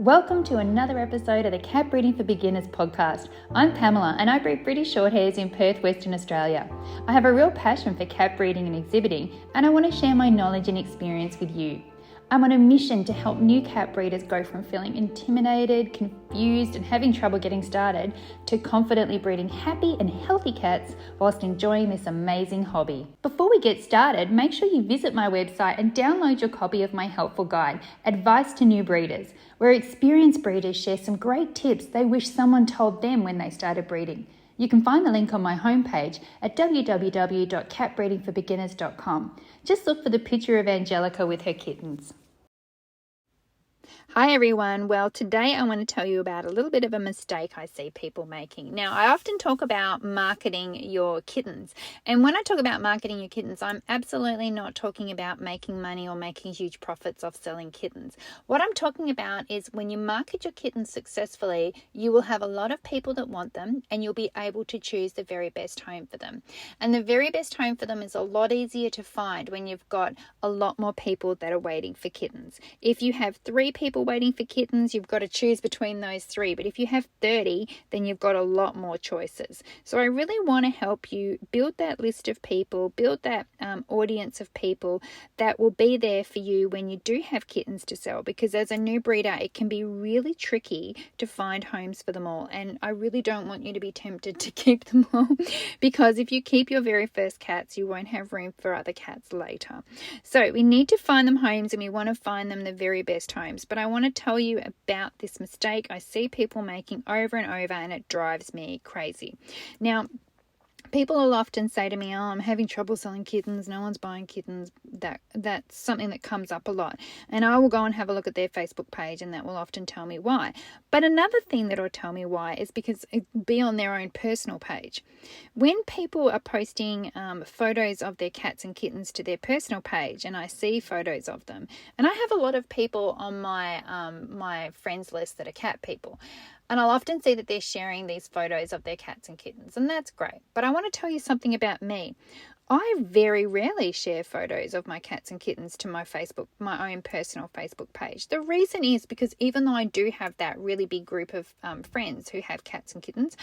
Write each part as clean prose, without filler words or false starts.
Welcome to another episode of the Cat Breeding for Beginners podcast. I'm Pamela and I breed British Shorthairs in Perth, Western Australia. I have a real passion for cat breeding and exhibiting, and I want to share my knowledge and experience with you. I'm on a mission to help new cat breeders go from feeling intimidated, confused and having trouble getting started to confidently breeding happy and healthy cats whilst enjoying this amazing hobby. Before we get started, make sure you visit my website and download your copy of my helpful guide, Advice to New Breeders, where experienced breeders share some great tips they wish someone told them when they started breeding. You can find the link on my homepage at www.catbreedingforbeginners.com. Just look for the picture of Angelica with her kittens. Hi everyone. Well, today I want to tell you about a little bit of a mistake I see people making. Now, I often talk about marketing your kittens. And when I talk about marketing your kittens, I'm absolutely not talking about making money or making huge profits off selling kittens. What I'm talking about is when you market your kittens successfully, you will have a lot of people that want them and you'll be able to choose the very best home for them. And the very best home for them is a lot easier to find when you've got a lot more people that are waiting for kittens. If you have 3 people waiting for kittens, you've got to choose between those 3. But if you have 30, then you've got a lot more choices. So I really want to help you build that list of people, build that audience of people that will be there for you when you do have kittens to sell. Because as a new breeder, it can be really tricky to find homes for them all. And I really don't want you to be tempted to keep them all because if you keep your very first cats, you won't have room for other cats later. So we need to find them homes and we want to find them the very best homes. But I want to tell you about this mistake I see people making over and over, and it drives me crazy. Now, people will often say to me, I'm having trouble selling kittens. No one's buying kittens. That's something that comes up a lot. And I will go and have a look at their Facebook page and that will often tell me why. But another thing that will tell me why is because it'll be on their own personal page. When people are posting photos of their cats and kittens to their personal page, and I see photos of them, and I have a lot of people on my my friends list that are cat people, and I'll often see that they're sharing these photos of their cats and kittens, and that's great. But I want to tell you something about me. I very rarely share photos of my cats and kittens to my own personal Facebook page. The reason is because even though I do have that really big group of friends who have cats and kittens,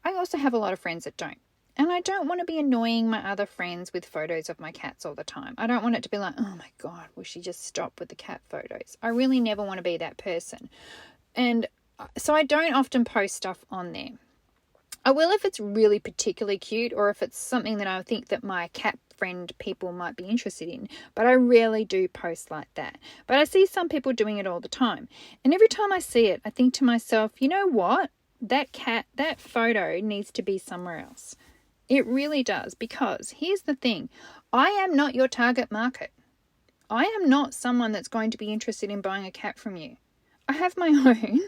I also have a lot of friends that don't. And I don't want to be annoying my other friends with photos of my cats all the time. I don't want it to be like, oh my God, will she just stop with the cat photos? I really never want to be that person. And so I don't often post stuff on there. I will if it's really particularly cute or if it's something that I think that my cat friend people might be interested in, but I rarely do post like that. But I see some people doing it all the time. And every time I see it, I think to myself, you know what? That photo needs to be somewhere else. It really does, because here's the thing. I am not your target market. I am not someone that's going to be interested in buying a cat from you. I have my own.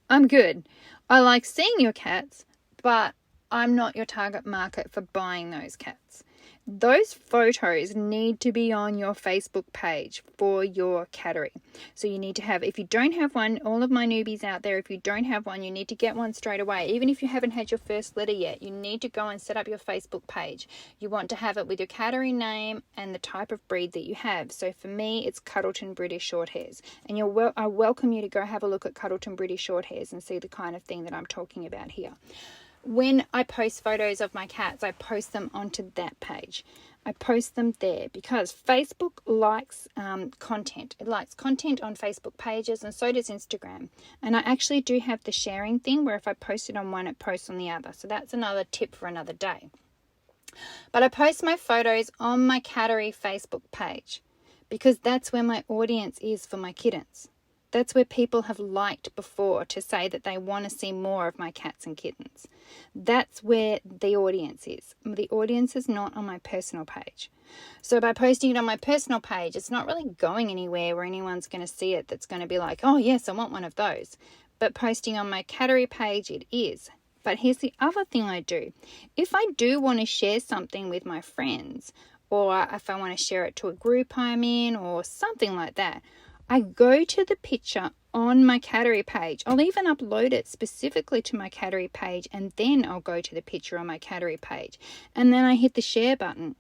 I'm good. I like seeing your cats, but I'm not your target market for buying those cats. Those photos need to be on your Facebook page for your cattery. So you need to have, if you don't have one, all of my newbies out there, if you don't have one, you need to get one straight away. Even if you haven't had your first litter yet, you need to go and set up your Facebook page. You want to have it with your cattery name and the type of breed that you have. So for me, it's Cuddleton British Shorthairs. And I welcome you to go have a look at Cuddleton British Shorthairs and see the kind of thing that I'm talking about here. When I post photos of my cats, I post them onto that page. I post them there because Facebook likes content. It likes content on Facebook pages, and so does Instagram. And I actually do have the sharing thing where if I post it on one, it posts on the other. So that's another tip for another day. But I post my photos on my cattery Facebook page because that's where my audience is for my kittens. That's where people have liked before to say that they want to see more of my cats and kittens. That's where the audience is. The audience is not on my personal page. So by posting it on my personal page, it's not really going anywhere where anyone's going to see it that's going to be like, oh yes, I want one of those. But posting on my cattery page, it is. But here's the other thing I do. If I do want to share something with my friends, or if I want to share it to a group I'm in or something like that, I go to the picture on my cattery page. I'll even upload it specifically to my cattery page, and then I'll go to the picture on my cattery page. And then I hit the share button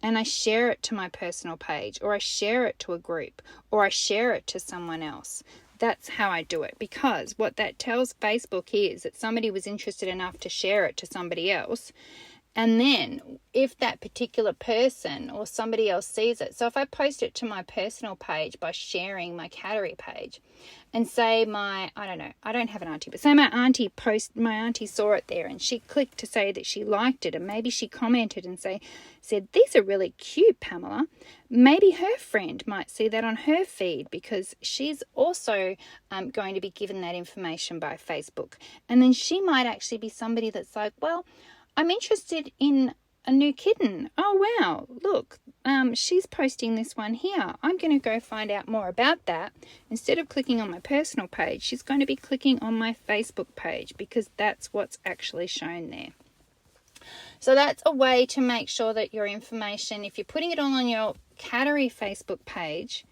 and I share it to my personal page, or I share it to a group, or I share it to someone else. That's how I do it, because what that tells Facebook is that somebody was interested enough to share it to somebody else. And then if that particular person or somebody else sees it, so if I post it to my personal page by sharing my category page, and say I don't have an auntie, but say my auntie saw it there and she clicked to say that she liked it, and maybe she commented and said, these are really cute, Pamela. Maybe her friend might see that on her feed, because she's also going to be given that information by Facebook. And then she might actually be somebody that's like, well, I'm interested in a new kitten. Oh, wow, look, she's posting this one here. I'm going to go find out more about that. Instead of clicking on my personal page, she's going to be clicking on my Facebook page, because that's what's actually shown there. So that's a way to make sure that your information, if you're putting it all on your category Facebook page,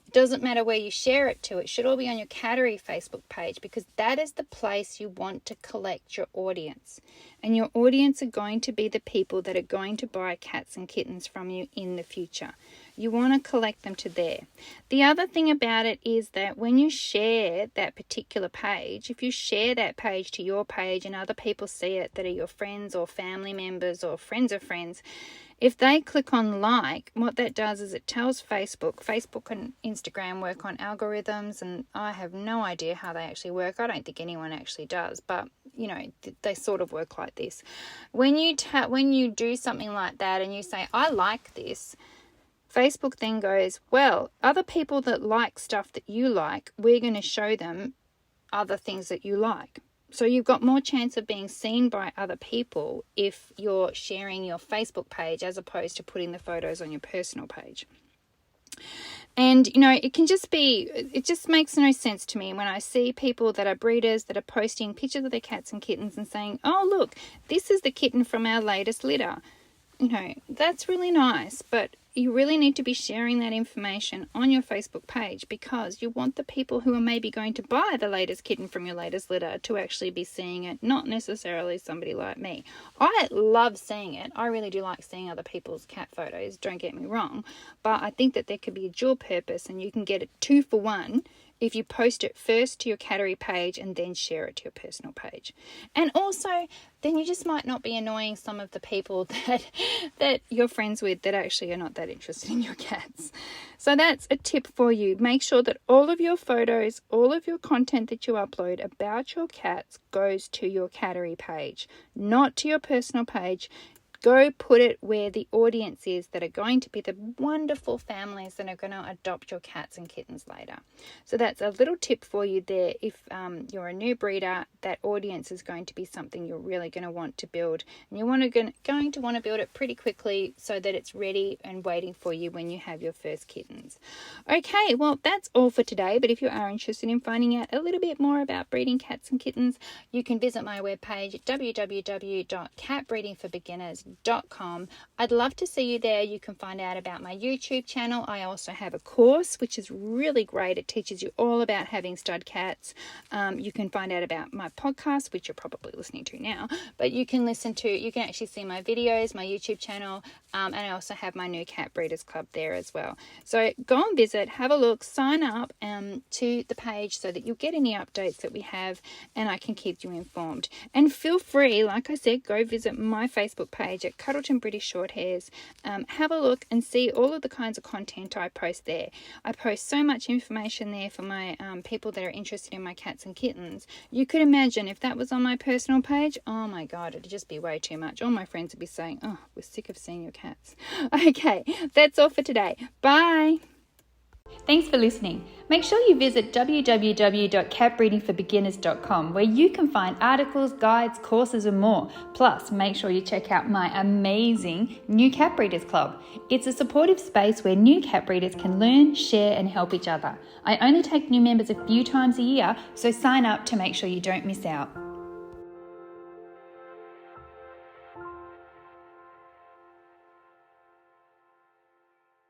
it doesn't matter where you share it to, it should all be on your category Facebook page, because that is the place you want to collect your audience. And your audience are going to be the people that are going to buy cats and kittens from you in the future. You want to collect them to there. The other thing about it is that when you share that particular page, if you share that page to your page and other people see it that are your friends or family members or friends of friends, if they click on like, what that does is it tells Facebook and Instagram work on algorithms, and I have no idea how they actually work. I don't think anyone actually does, but they sort of work like this. When you do something like that and you say, I like this, Facebook then goes, well, other people that like stuff that you like, we're going to show them other things that you like. So you've got more chance of being seen by other people if you're sharing your Facebook page as opposed to putting the photos on your personal page. And, it just makes no sense to me when I see people that are breeders that are posting pictures of their cats and kittens and saying, oh, look, this is the kitten from our latest litter. That's really nice, but you really need to be sharing that information on your Facebook page, because you want the people who are maybe going to buy the latest kitten from your latest litter to actually be seeing it, not necessarily somebody like me. I love seeing it. I really do like seeing other people's cat photos, don't get me wrong, but I think that there could be a dual purpose and you can get it 2 for 1 if you post it first to your category page and then share it to your personal page. And also, then you just might not be annoying some of the people that you're friends with that actually are not that interested in your cats. So that's a tip for you. Make sure that all of your photos, all of your content that you upload about your cats goes to your category page, not to your personal page. Go put it where the audience is that are going to be the wonderful families that are going to adopt your cats and kittens later. So that's a little tip for you there. If you're a new breeder, that audience is going to be something you're really going to want to build. And you're going to want to build it pretty quickly so that it's ready and waiting for you when you have your first kittens. Okay, well, that's all for today. But if you are interested in finding out a little bit more about breeding cats and kittens, you can visit my webpage at www.catbreedingforbeginners.com. I'd love to see you there. You can find out about my YouTube channel. I also have a course which is really great. It teaches you all about having stud cats. You can find out about my podcast, which you're probably listening to now, but you can actually see my videos, my YouTube channel, and I also have my new Cat Breeders Club there as well. So go and visit, have a look, sign up to the page so that you'll get any updates that we have and I can keep you informed. And feel free, like I said, go visit my Facebook page at Cuddleton British Shorthairs. Have a look and see all of the kinds of content I post there. I post so much information there for my people that are interested in my cats and kittens. You could imagine if that was on my personal page, oh my God, it'd just be way too much. All my friends would be saying, oh, we're sick of seeing your cats. Okay, that's all for today. Bye. Thanks for listening. Make sure you visit www.catbreedingforbeginners.com where you can find articles, guides, courses and more. Plus, make sure you check out my amazing New Cat Breeders Club. It's a supportive space where new cat breeders can learn, share and help each other. I only take new members a few times a year, so sign up to make sure you don't miss out.